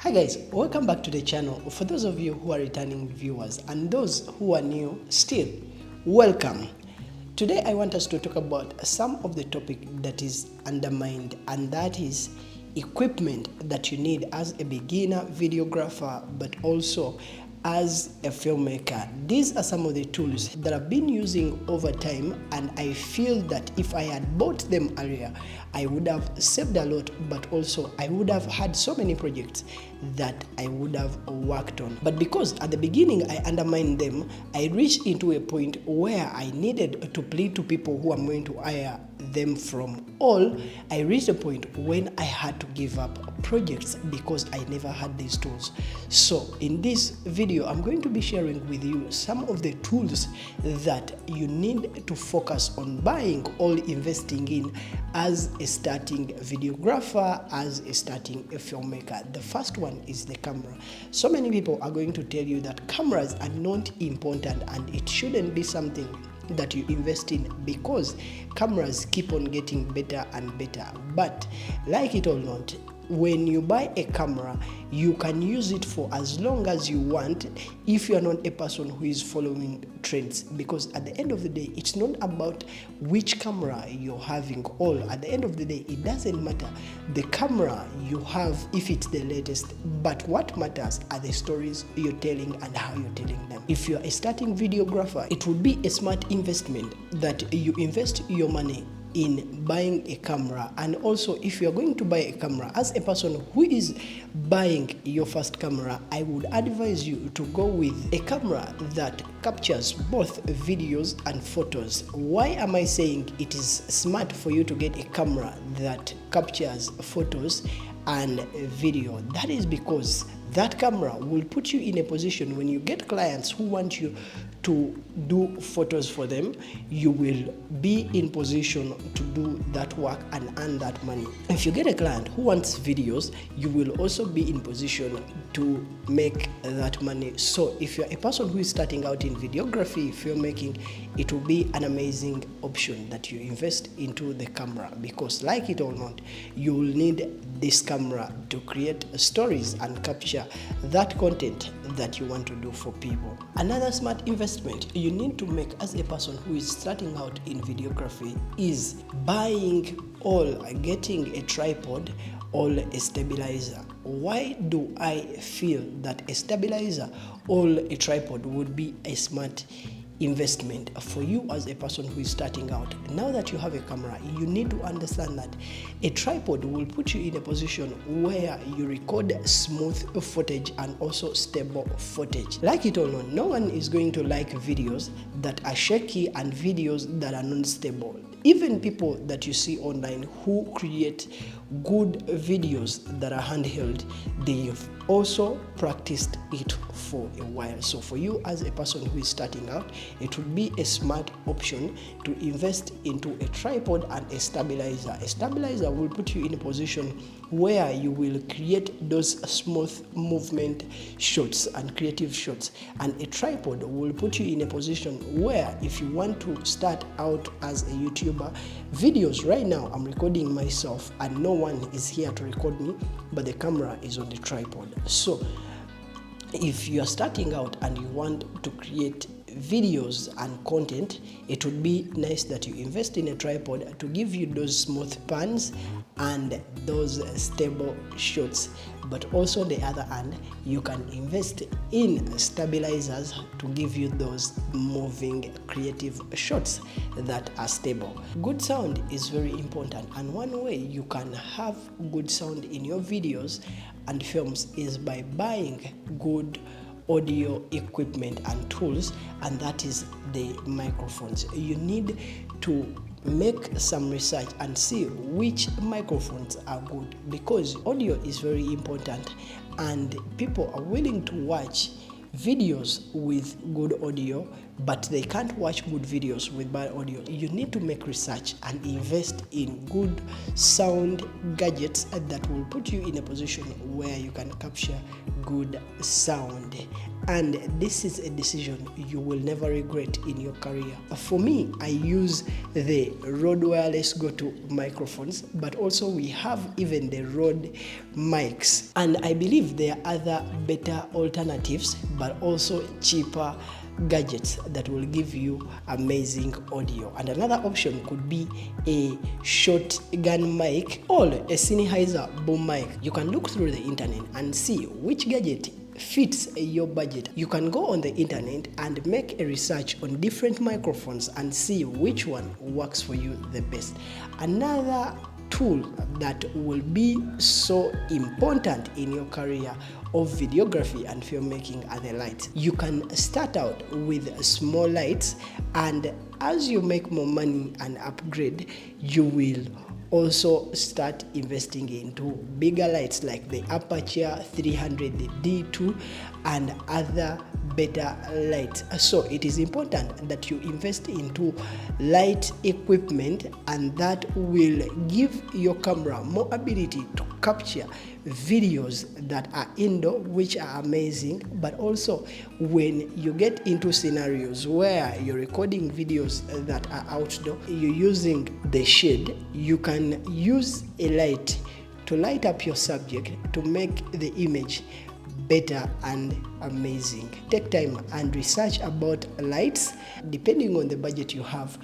Hi guys, welcome back to the channel. For those of you who are returning viewers and those who are new still, welcome. Today I want us to talk about some of the topic that is undermined, and that is equipment that you need as a beginner videographer but also as a filmmaker. These are some of the tools that I've been using over time, and I feel that if I had bought them earlier, I would have saved a lot, but also I would have had so many projects that I would have worked on. But because at the beginning I undermined them, I reached into a point where I needed to plead to people who I'm going to hire them from all. I reached a point when I had to give up projects because I never had these tools. So in this video, I'm going to be sharing with you some of the tools that you need to focus on buying or investing in as a starting videographer, as a starting filmmaker. The first one is the camera. So many people are going to tell you that cameras are not important and it shouldn't be something that you invest in because cameras keep on getting better and better. But like it or not, when you buy a camera, you can use it for as long as you want if you are not a person who is following trends, because at the end of the day, it's not about which camera you're having. At the end of the day, it doesn't matter the camera you have if it's the latest, but what matters are the stories you're telling and how you're telling them. If you're a starting videographer, it would be a smart investment that you invest your money in buying a camera. And also, if you're going to buy a camera, as a person who is buying your first camera, I would advise you to go with a camera that captures both videos and photos. Why am I saying it is smart for you to get a camera that captures photos and video? That is because that camera will put you in a position when you get clients who want you to do photos for them, you will be in position to do that work and earn that money. If you get a client who wants videos, you will also be in position to make that money. So if you're a person who is starting out in videography, filmmaking, it will be an amazing option that you invest into the camera, because like it or not, you will need this camera to create stories and capture that content that you want to do for people. Another smart investment you need to make as a person who is starting out in videography is buying or getting a tripod or a stabilizer. Why do I feel that a stabilizer or a tripod would be a smart investment for you as a person who is starting out? Now that you have a camera, you need to understand that a tripod will put you in a position where you record smooth footage and also stable footage. Like it or not, no one is going to like videos that are shaky and videos that are non-stable. Even people that you see online who create good videos that are handheld, they've also practiced it for a while. So for you as a person who is starting out, it would be a smart option to invest into a tripod and a stabilizer. A stabilizer will put you in a position where you will create those smooth movement shots and creative shots, and a tripod will put you in a position where if you want to start out as a YouTuber, videos right now I'm recording myself and no one is here to record me, but the camera is on the tripod. So if you are starting out and you want to create videos and content, it would be nice that you invest in a tripod to give you those smooth pans and those stable shots. But also on the other hand, you can invest in stabilizers to give you those moving creative shots that are stable. Good sound is very important, and one way you can have good sound in your videos and films is by buying good audio equipment and tools, and that is the microphones. You need to make some research and see which microphones are good, because audio is very important and people are willing to watch videos with good audio but they can't watch good videos with bad audio. You need to make research and invest in good sound gadgets that will put you in a position where you can capture good sound. And this is a decision you will never regret in your career. For me, I use the Rode Wireless Go-To microphones, but also we have even the Rode mics. And I believe there are other better alternatives, but also cheaper gadgets that will give you amazing audio. And another option could be a shotgun mic or a Sennheiser boom mic. You can look through the internet and see which gadget fits your budget. You can go on the internet and make a research on different microphones and see which one works for you the best. Another tool that will be so important in your career of videography and filmmaking are the lights. You can start out with small lights, and as you make more money and upgrade, you will also start investing into bigger lights like the Aperture 300D2 and other better lights. So it is important that you invest into light equipment, and that will give your camera more ability to capture videos that are indoor, which are amazing. But also when you get into scenarios where you're recording videos that are outdoor, you're using the shade, you can use a light to light up your subject to make the image better and amazing. Take time and research about lights. Depending on the budget you have,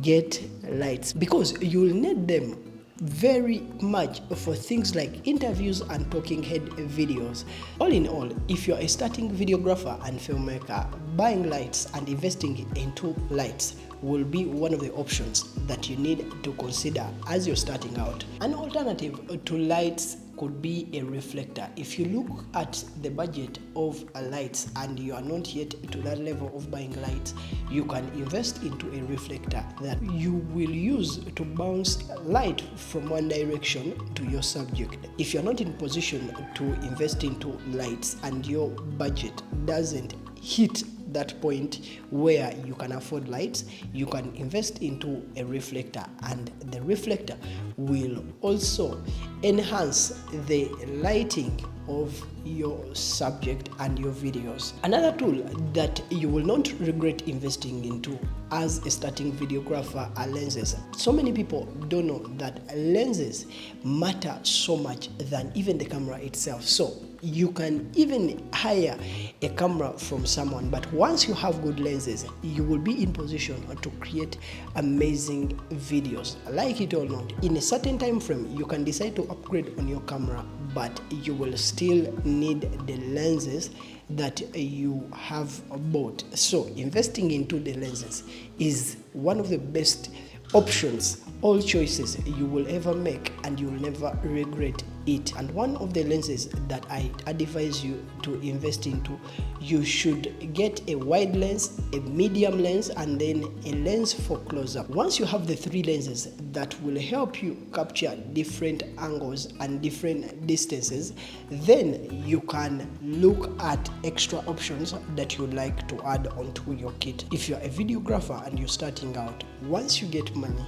get lights, because you'll need them very much for things like interviews and talking head videos. All in all, if you're a starting videographer and filmmaker, buying lights and investing into lights will be one of the options that you need to consider as you're starting out. An alternative to lights could be a reflector. If you look at the budget of lights and you are not yet to that level of buying lights, you can invest into a reflector that you will use to bounce light from one direction to your subject. If you're not in position to invest into lights and your budget doesn't hit that point where you can afford lights, you can invest into a reflector, and the reflector will also enhance the lighting of your subject and your videos. Another tool that you will not regret investing into as a starting videographer are lenses. So many people don't know that lenses matter so much than even the camera itself. So you can even hire a camera from someone, but once you have good lenses, you will be in position to create amazing videos. Like it or not, in a certain time frame, you can decide to upgrade on your camera, but you will still need the lenses that you have bought. So investing into the lenses is one of the best options, all choices you will ever make, and you will never regret it. And one of the lenses that I advise you to invest into, you should get a wide lens, a medium lens, and then a lens for close-up. Once you have the three lenses that will help you capture different angles and different distances, then you can look at extra options that you'd like to add onto your kit. If you're a videographer and you're starting out, once you get money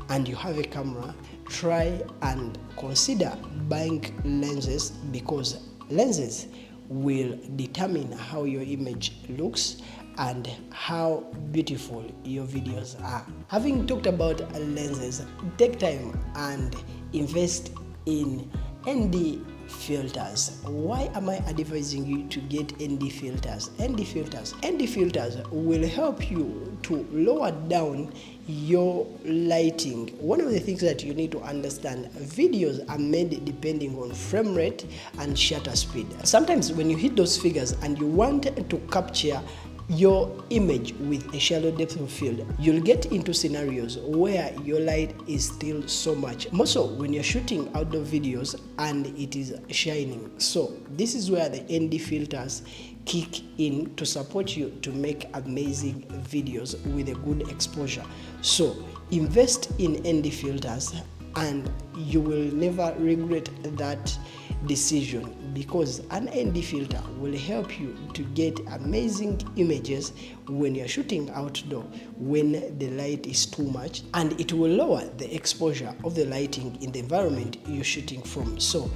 and you have a camera, try and consider buying lenses, because lenses will determine how your image looks and how beautiful your videos are. Having talked about lenses, take time and invest in ND filters. Why am I advising you to get ND filters? ND filters will help you to lower down your lighting. One of the things that you need to understand, videos are made depending on frame rate and shutter speed. Sometimes when you hit those figures and you want to capture your image with a shallow depth of field, you'll get into scenarios where your light is still so much, more so when you're shooting outdoor videos and it is shining. So this is where the ND filters kick in to support you to make amazing videos with a good exposure. So invest in ND filters and you will never regret that decision, because an ND filter will help you to get amazing images when you're shooting outdoor, when the light is too much, and it will lower the exposure of the lighting in the environment you're shooting from. So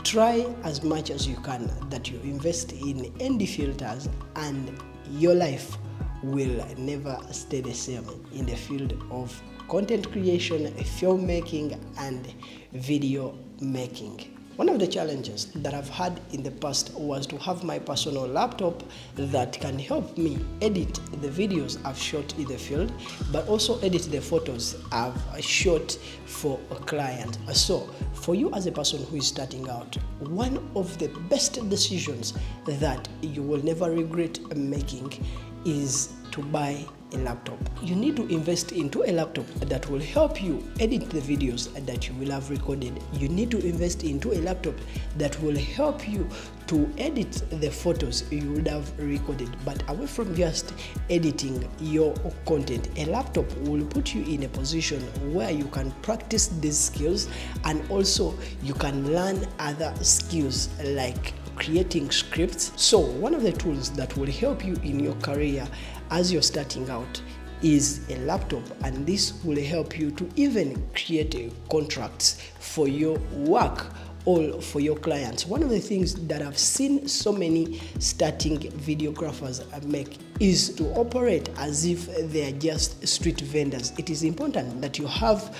try as much as you can that you invest in ND filters, and your life will never stay the same in the field of content creation, filmmaking, and video making. One of the challenges that I've had in the past was to have my personal laptop that can help me edit the videos I've shot in the field, but also edit the photos I've shot for a client. So for you as a person who is starting out, one of the best decisions that you will never regret making is to buy a laptop. You need to invest into a laptop that will help you edit the videos that you will have recorded. You need to invest into a laptop that will help you to edit the photos you would have recorded. But away from just editing your content, a laptop will put you in a position where you can practice these skills, and also you can learn other skills like creating scripts. So one of the tools that will help you in your career as you're starting out is a laptop, and this will help you to even create contracts for your work or for your clients. One of the things that I've seen so many starting videographers make is to operate as if they are just street vendors. It is important that you have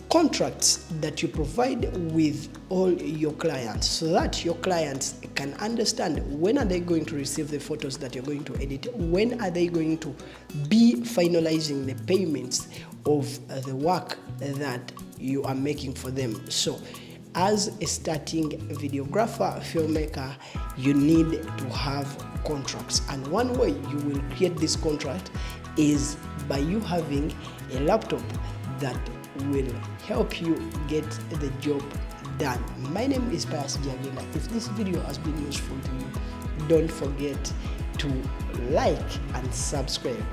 contracts that you provide with all your clients, so that your clients can understand when are they going to receive the photos that you're going to edit, when are they going to be finalizing the payments of the work that you are making for them. So as a starting videographer, filmmaker, you need to have contracts, and one way you will create this contract is by you having a laptop that will help you get the job done. My name is Pius Jagenda. If this video has been useful to you, don't forget to like and subscribe,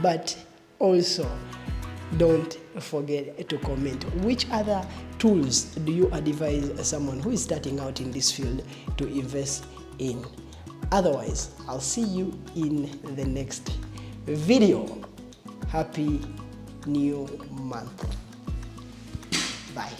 but also don't forget to comment which other tools do you advise someone who is starting out in this field to invest in. Otherwise, I'll see you in the next video. Happy New Month. Bye.